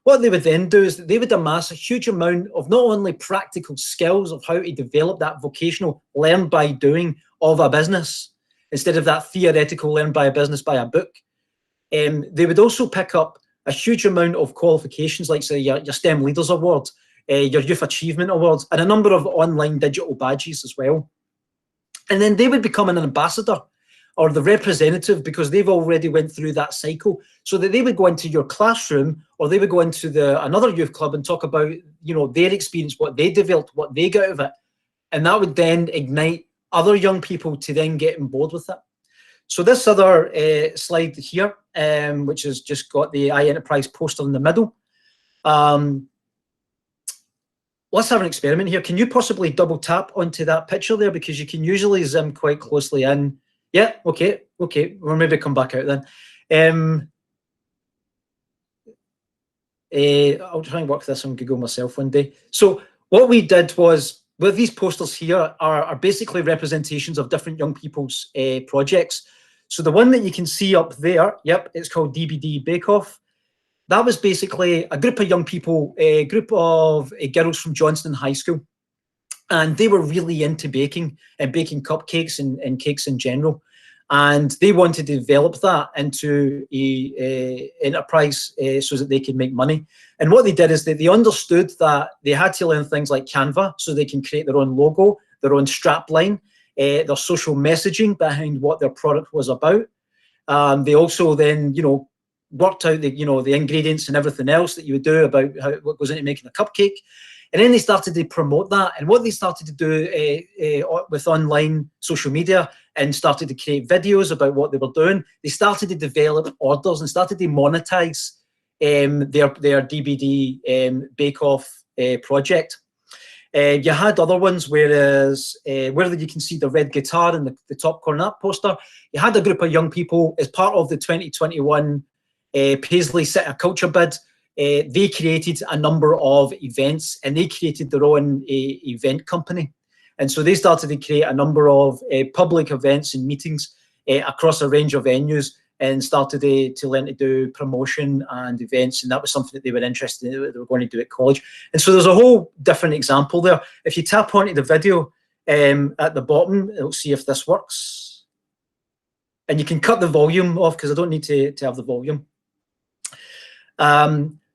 What they would then do is that they would amass a huge amount of not only practical skills of how to develop that vocational learn by doing of a business, instead of that theoretical learn by a business by a book. They would also pick up a huge amount of qualifications, like say your STEM Leaders Award, your Youth Achievement Awards, and a number of online digital badges as well. And then they would become an ambassador or the representative, because they've already went through that cycle, so that they would go into your classroom or they would go into another youth club and talk about their experience, what they developed, what they got out of it. And that would then ignite other young people to then get on board with it. So this other slide here, which has just got the iEnterprise poster in the middle. Let's have an experiment here. Can you possibly double tap onto that picture there? Because you can usually zoom quite closely in. Yeah, okay, we'll maybe come back out then. I'll try and work this on Google myself one day. So what we did was, with these posters here are basically representations of different young people's projects. So the one that you can see up there, yep, it's called DBD Bake Off. That was basically a group of young people, a group of girls from Johnston High School. And they were really into baking and baking cupcakes and cakes in general. And they wanted to develop that into a enterprise so that they could make money. And what they did is that they understood that they had to learn things like Canva so they can create their own logo, their own strap line, their social messaging behind what their product was about. They also then, worked out the ingredients and everything else that you would do about what goes into making a cupcake. And then they started to promote that. And what they started to do with online social media and started to create videos about what they were doing, they started to develop orders and started to monetize their DBD bake-off project. You had other ones, whereas where you can see the red guitar in the top corner of that poster, you had a group of young people as part of the 2021 Paisley City Culture bid. They created a number of events and they created their own event company. And so they started to create a number of public events and meetings across a range of venues and started to learn to do promotion and events. And that was something that they were interested in, that they were going to do at college. And so there's a whole different example there. If you tap onto the video at the bottom, it'll see if this works. And you can cut the volume off because I don't need to have the volume.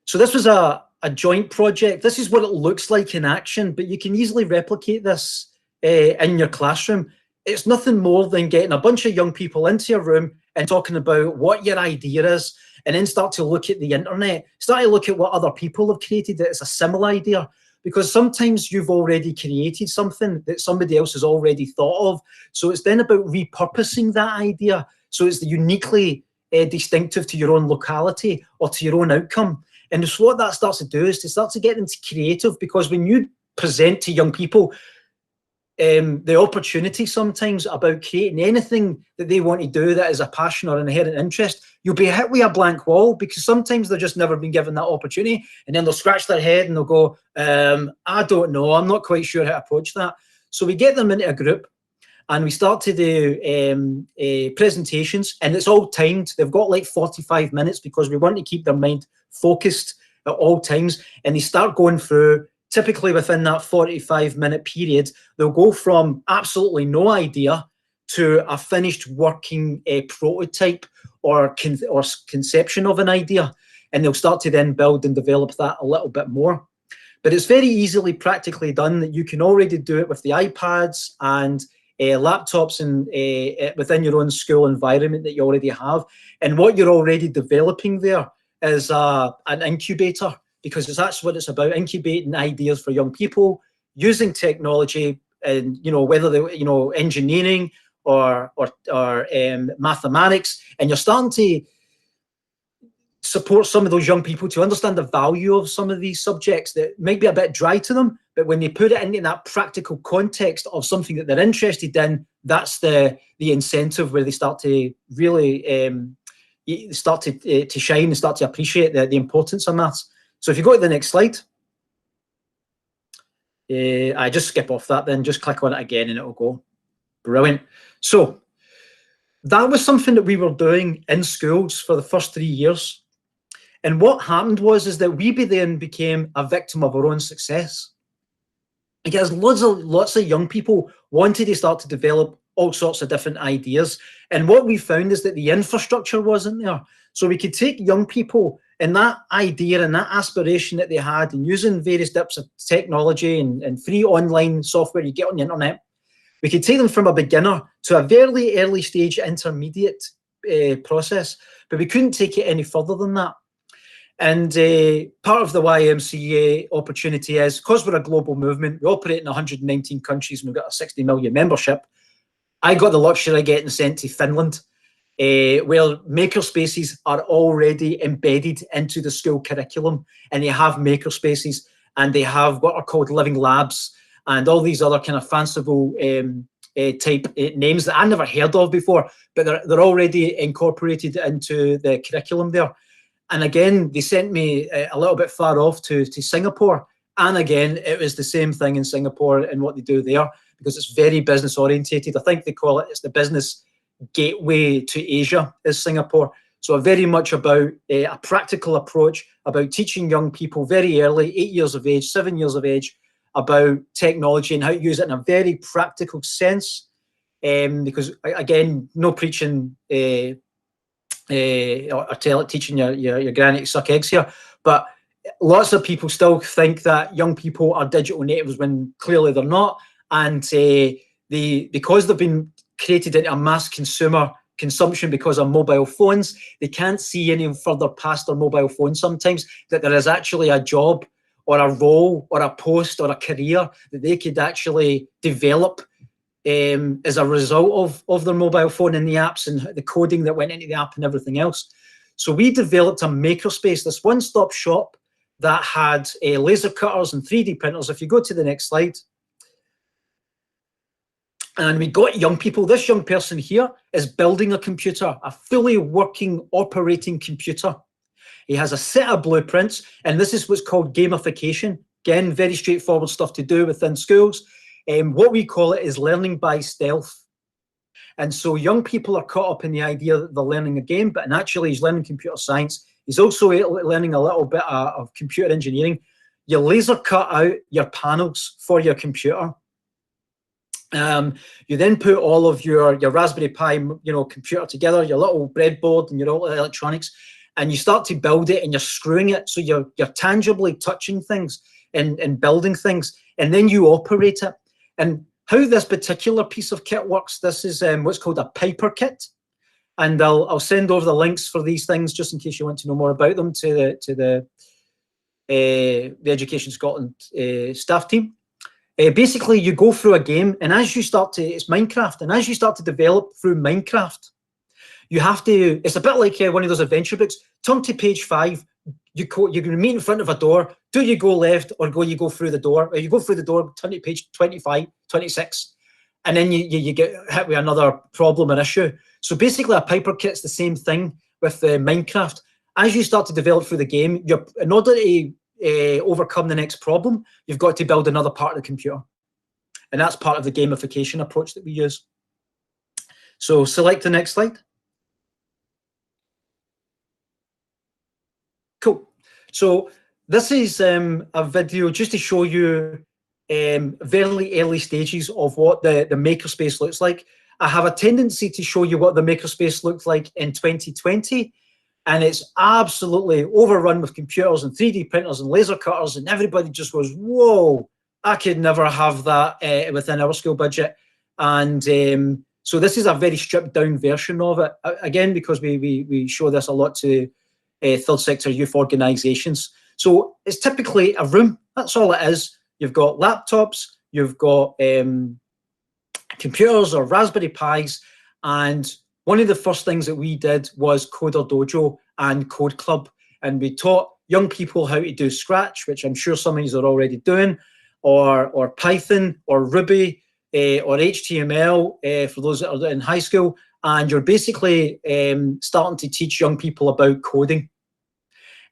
So this was a joint project. This is what it looks like in action, but you can easily replicate this in your classroom. It's nothing more than getting a bunch of young people into your room and talking about what your idea is, and then start to look at the internet, start to look at what other people have created that is a similar idea. Because sometimes you've already created something that somebody else has already thought of. So it's then about repurposing that idea so it's uniquely distinctive to your own locality or to your own outcome. And so what that starts to do is to start to get them creative, because when you present to young people the opportunity sometimes about creating anything that they want to do that is a passion or an inherent interest, you'll be hit with a blank wall, because sometimes they've just never been given that opportunity, and then they'll scratch their head and they'll go, I don't know, I'm not quite sure how to approach that. So we get them into a group and we start to do presentations, and it's all timed. They've got like 45 minutes because we want to keep their mind focused at all times. And they start going through, typically within that 45-minute period, they'll go from absolutely no idea to a finished working prototype or conception of an idea. And they'll start to then build and develop that a little bit more. But it's very easily practically done. That you can already do it with the iPads and laptops and within your own school environment that you already have. And what you're already developing there is an incubator, because that's what it's about, incubating ideas for young people using technology, and whether they engineering or mathematics, and you're starting to support some of those young people to understand the value of some of these subjects that might be a bit dry to them, but when they put it into that practical context of something that they're interested in, that's the incentive where they start to really start to shine and start to appreciate the importance of maths. So if you go to the next slide, I just skip off that, then just click on it again and it'll go. Brilliant. So that was something that we were doing in schools for the first 3 years. And what happened is that we then became a victim of our own success. Because lots of young people wanted to start to develop all sorts of different ideas. And what we found is that the infrastructure wasn't there. So we could take young people and that idea and that aspiration that they had, and using various types of technology and free online software you get on the internet, we could take them from a beginner to a very early stage intermediate process, but we couldn't take it any further than that. And part of the YMCA opportunity is, because we're a global movement, we operate in 119 countries and we've got a 60 million membership. I got the luxury of getting sent to Finland, where makerspaces are already embedded into the school curriculum, and they have makerspaces and they have what are called living labs and all these other kind of fanciful type names that I never heard of before, but they're already incorporated into the curriculum there. And again, they sent me a little bit far off to Singapore. And again, it was the same thing in Singapore and what they do there, because it's very business orientated. I think they call it's the business gateway to Asia is Singapore. So very much about a practical approach, about teaching young people very early, 8 years of age, 7 years of age, about technology and how to use it in a very practical sense. Because again, no preaching or teaching your granny to suck eggs here, but lots of people still think that young people are digital natives when clearly they're not, and because they've been created into a mass consumption because of mobile phones, they can't see any further past their mobile phone sometimes, that there is actually a job or a role or a post or a career that they could actually develop as a result of their mobile phone and the apps and the coding that went into the app and everything else. So we developed a makerspace, this one-stop shop that had laser cutters and 3D printers. If you go to the next slide. And we got young people. This young person here is building a computer, a fully working, operating computer. He has a set of blueprints, and this is what's called gamification. Again, very straightforward stuff to do within schools. What we call it is learning by stealth. And so young people are caught up in the idea that they're learning a game, but actually he's learning computer science. He's also learning a little bit of computer engineering. You laser cut out your panels for your computer. You then put all of your Raspberry Pi, computer together, your little breadboard and your little electronics, and you start to build it, and you're screwing it. So you're tangibly touching things and building things, and then you operate it. And how this particular piece of kit works, this is what's called a Piper kit. And I'll send over the links for these things just in case you want to know more about them to the Education Scotland staff team. Basically, you go through a game, and as you start to, it's Minecraft, and as you start to develop through Minecraft, you have to, it's a bit like one of those adventure books. Turn to page 5, you're going to meet in front of a door. Do you go left or you go through the door? Or you go through the door, turn to page 25, 26, and then you get hit with another problem or issue. So basically, a Piper kit's the same thing with Minecraft. As you start to develop through the game, in order to overcome the next problem, you've got to build another part of the computer. And that's part of the gamification approach that we use. So select the next slide. Cool. So this is a video just to show you very early stages of what the makerspace looks like. I have a tendency to show you what the makerspace looked like in 2020. And it's absolutely overrun with computers and 3D printers and laser cutters, and everybody just goes, whoa, I could never have that within our school budget. And so this is a very stripped down version of it, again, because we show this a lot to third sector youth organisations. So it's typically a room, that's all it is. You've got laptops, you've got computers or Raspberry Pis, and one of the first things that we did was Coder Dojo and Code Club, and we taught young people how to do Scratch, which I'm sure some of you are already doing, or Python, or Ruby, or HTML for those that are in high school, and you're basically starting to teach young people about coding.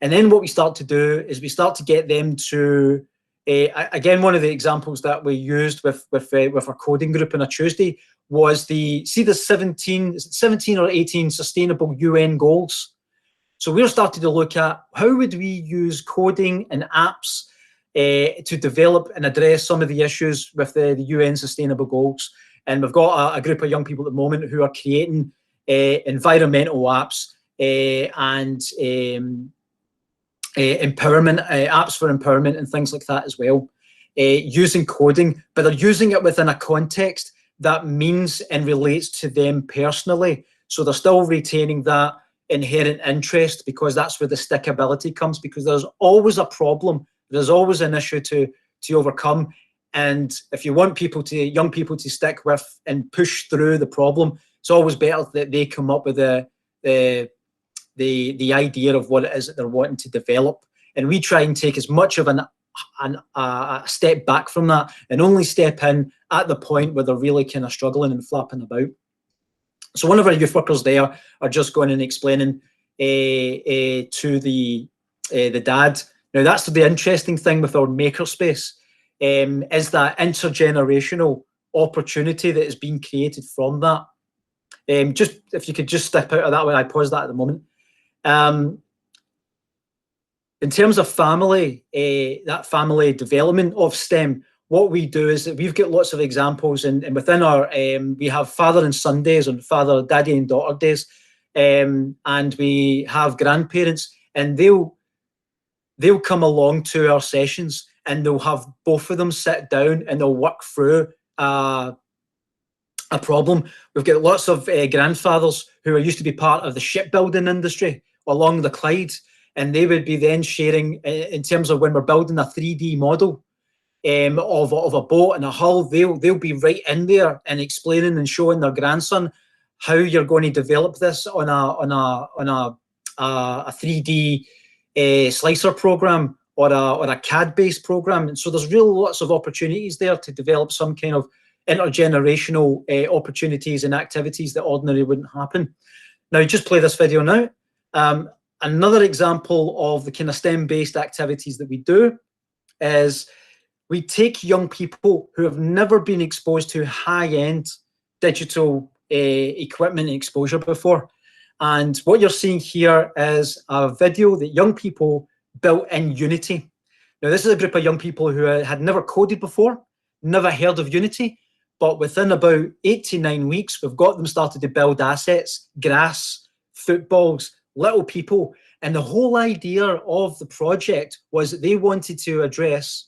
And then what we start to do is we start to get them to, again, one of the examples that we used with our coding group on a Tuesday was the 17 or 18 sustainable UN goals. So we're starting to look at how would we use coding and apps to develop and address some of the issues with the UN sustainable goals. And we've got a group of young people at the moment who are creating environmental apps and empowerment apps for empowerment and things like that as well, using coding, but they're using it within a context that means and relates to them personally. So they're still retaining that inherent interest, because that's where the stickability comes, because there's always a problem, there's always an issue to overcome. And if you want young people to stick with and push through the problem, it's always better that they come up with the idea of what it is that they're wanting to develop. And we try and take as much of a step back from that and only step in at the point where they're really kind of struggling and flapping about. So one of our youth workers there are just going and explaining to the dad. Now that's the interesting thing with our makerspace, is that intergenerational opportunity that is being created from that. Just if you could just step out of that when I pause that at the moment. In terms of family, that family development of STEM, what we do is that we've got lots of examples, and within our, we have father and son days and father, daddy and daughter days, and we have grandparents, and they'll come along to our sessions, and they'll have both of them sit down and they'll work through a problem. We've got lots of grandfathers who used to be part of the shipbuilding industry along the Clyde, and they would be then sharing in terms of when we're building a 3D model of a boat and a hull, they'll be right in there and explaining and showing their grandson how you're going to develop this on a 3D slicer program or a CAD-based program. And so there's really lots of opportunities there to develop some kind of intergenerational opportunities and activities that ordinarily wouldn't happen. Now, just play this video now. Another example of the kind of STEM-based activities that we do is we take young people who have never been exposed to high-end digital equipment and exposure before. And what you're seeing here is a video that young people built in Unity. Now, this is a group of young people who had never coded before, never heard of Unity, but within about 8 to 9 weeks, we've got them started to build assets, grass, footballs, little people. And the whole idea of the project was that they wanted to address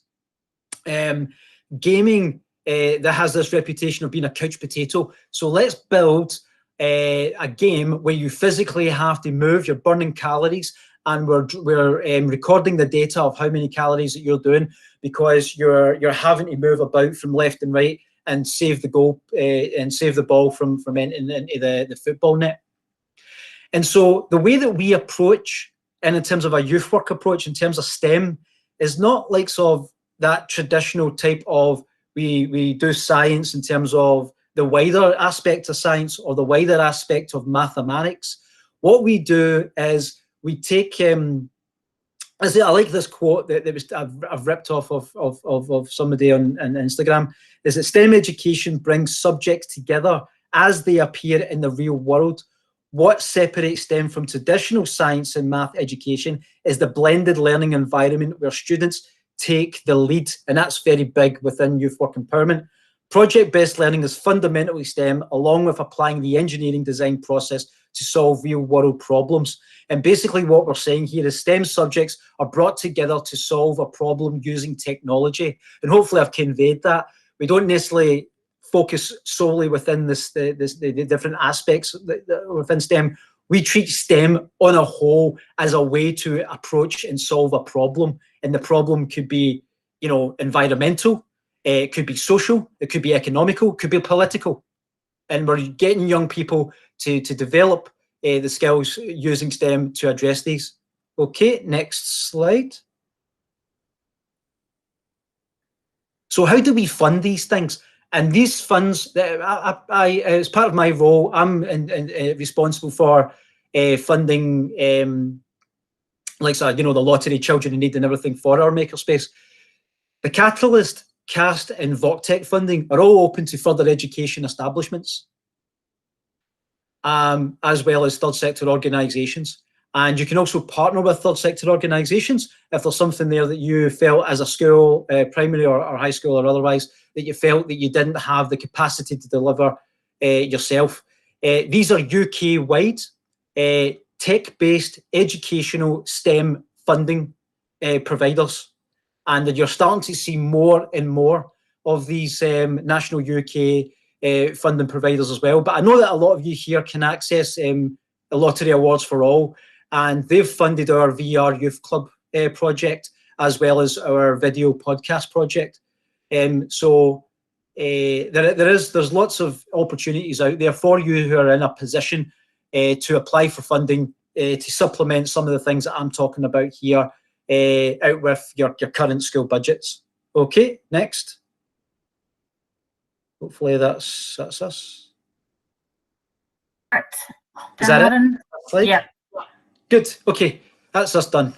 gaming that has this reputation of being a couch potato. So let's build a game where you physically have to move, you're burning calories, and we're recording the data of how many calories that you're doing, because you're having to move about from left and right and save the goal and save the ball from entering into the football net. And so the way that we approach, and in terms of a youth work approach, in terms of STEM, is not like sort of that traditional type of we do science in terms of the wider aspect of science or the wider aspect of mathematics. What we do is we take, I like this quote that I've ripped off of somebody on Instagram, is that STEM education brings subjects together as they appear in the real world. What separates STEM from traditional science and math education is the blended learning environment where students take the lead, and that's very big within youth work empowerment. Project-based learning is fundamentally STEM, along with applying the engineering design process to solve real-world problems. And basically what we're saying here is STEM subjects are brought together to solve a problem using technology. And hopefully I've conveyed that. We don't necessarily focus solely within the different aspects within STEM. We treat STEM on a whole as a way to approach and solve a problem. And the problem could be, you know, environmental, it could be social, it could be economical, it could be political. And we're getting young people to develop the skills using STEM to address these. Okay, next slide. So how do we fund these things? And these funds, as part of my role, I'm responsible for funding, like so, you know, the lottery, Children in Need and everything for our makerspace. The Catalyst, CAST and VocTech funding are all open to further education establishments, as well as third sector organisations. And you can also partner with third sector organisations if there's something there that you felt as a school, primary or high school or otherwise, that you felt that you didn't have the capacity to deliver yourself. These are UK-wide tech-based educational STEM funding providers. And that you're starting to see more and more of these national UK funding providers as well. But I know that a lot of you here can access the Lottery Awards for All, and they've funded our VR Youth Club project, as well as our video podcast project. So there's lots of opportunities out there for you who are in a position to apply for funding to supplement some of the things that I'm talking about here out with your current school budgets. Okay, next. Hopefully that's us. Is that it? Yeah. Good. Okay, that's us done.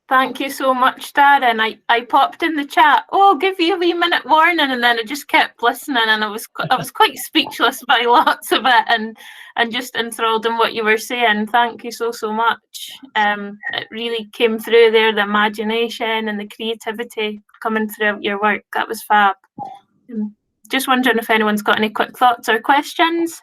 Thank you so much, Darren. I popped in the chat, oh, give you a wee minute warning, and then I just kept listening, and I was quite speechless by lots of it, and just enthralled in what you were saying. Thank you so much. It really came through there, the imagination and the creativity coming through your work. That was fab. Just wondering if anyone's got any quick thoughts or questions.